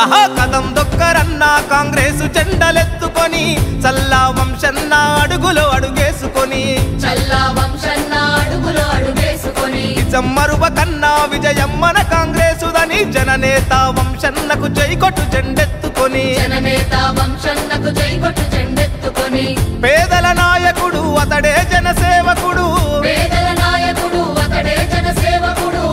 ఆహా కదం దొక్కరన్నా కాంగ్రెసు జెండలెత్తుకొని చల్లా వంశన్న అడుగులో అడుగేసుకొని నిజం మరువ కన్నా విజయం మన కాంగ్రెసుదని జననేత వంశన్నకు జైకొట్టు జెండెత్తుకొని పేదల నాయకుడు అతడే జనసేవకుడు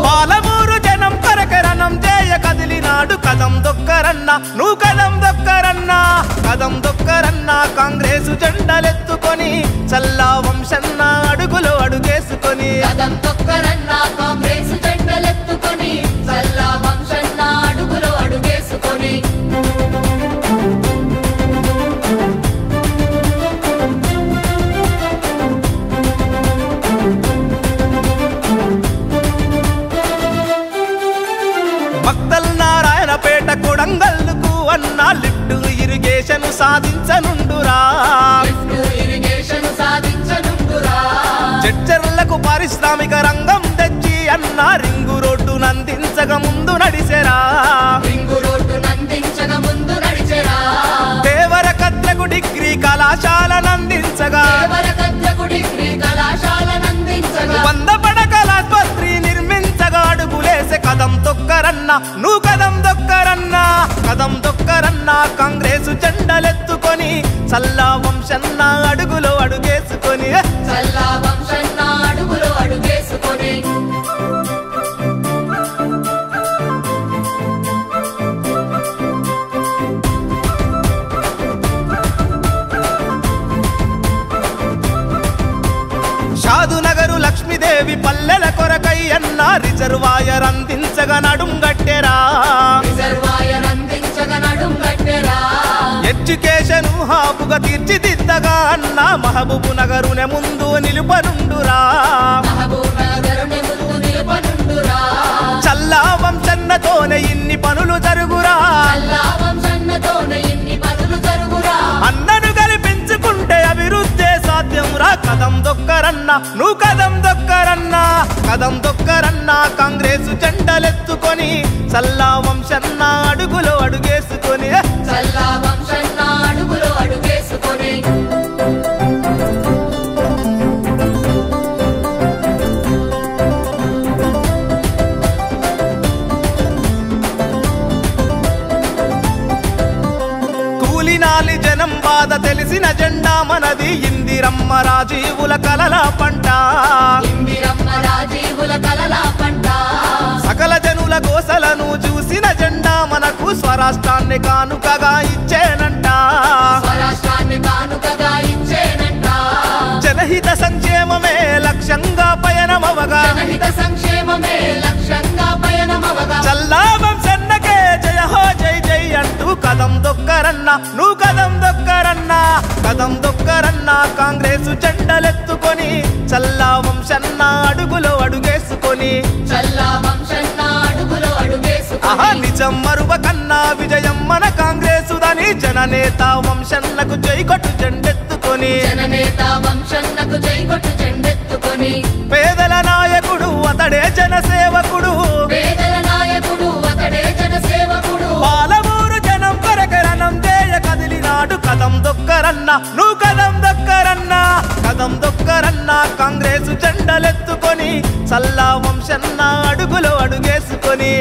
పాలమూరు జనం కరకరణం చేయ కదిలినాడు కదం దొక్కరన్నా నువ్వు కదం దొక్కరన్నా కదం దొక్కరన్నా కాంగ్రెసు జెండలెత్తుకొని చల్లా వంశన్న అడుగులో అడుగేసుకొని నారాయణపేట కొడంగల్లుకు అన్నా లిఫ్ట్ ఇరిగేషన్ సాధించనుండురా జడ్చర్లకు పారిశ్రామిక రంగం తెచ్చి అన్నా రింగు రోడ్డు నందించక ముందు నడిచెరా దేవరకద్రకు డిగ్రీ కళాశాల నందించగా 100 పడకల ఆస్పత్రి నిర్మించగా అడుగులేసే కదం దొక్కరన్నా నువ్వు కదం దొక్కరన్నా కదం దొక్కరన్నా కాంగ్రెసు జెండలెత్తుకొని చల్లా వంశన్న అడుగులో అడుగేసుకొని షాదునగరు లక్ష్మీదేవి పల్లెల కొరకై అన్నా రిజర్వాయర్ అందించగా నడుం గట్టెరా ఎడ్యుకేషన్ హాబుగా తీర్చిదిద్దగా అన్నా మహబూబు నగరునే ముందు నిలుపనుండురా చల్లా వంశన్నతోనే ఇన్ని పనులు జరుగురా అన్నను కల్పించుకుంటే అభివృద్ధి సాధ్యం రా కదం దొక్కరన్నా నువ్వు కదం దొక్కరన్నా కదం దొక్కరన్నా కాంగ్రెసు జెండలెత్తుకొని చల్లా వంశన్న అడుగులో అడుగేసుకొని కూలినాలి జనం బాధ తెలిసిన జెండా మనది ఇందిరమ్మ రాజీవుల కలల పంట సకల జనుల గోసలను చూసిన జెండా మనకు స్వరాష్ట్రాన్ని కానుకగా ఇచ్చేనంట జనహిత సంక్షేమమే లక్ష్యంగా పయనమవగా చల్లా వంశన్నకే జయ హో జై జై అంటూ కదం దొక్కరన్నా నువ్వు కదం దొక్కరన్నా కదం దొక్కరన్నా కాంగ్రెసు జెండలెత్తుకొని చల్లా వంశన్న అడుగులో అడుగేసుకొని ఆహా నిజం మరువ కన్నా విజయం మన కాంగ్రెసుదని జననేత వంశన్నకు జైకొట్టు జెండెత్తుకొని పేదల నాయకుడు అతడే జనసేవకుడు పాలమూరు జనం కరకరణం చేయ కదిలినాడు కదం దొక్కరన్నా నువ్వు కదం దొక్కరన్నా కదం దొక్కరన్నా కాంగ్రెసు జెండలెత్తుకొని చల్లా వంశన్న అడుగులో అడుగేసుకొని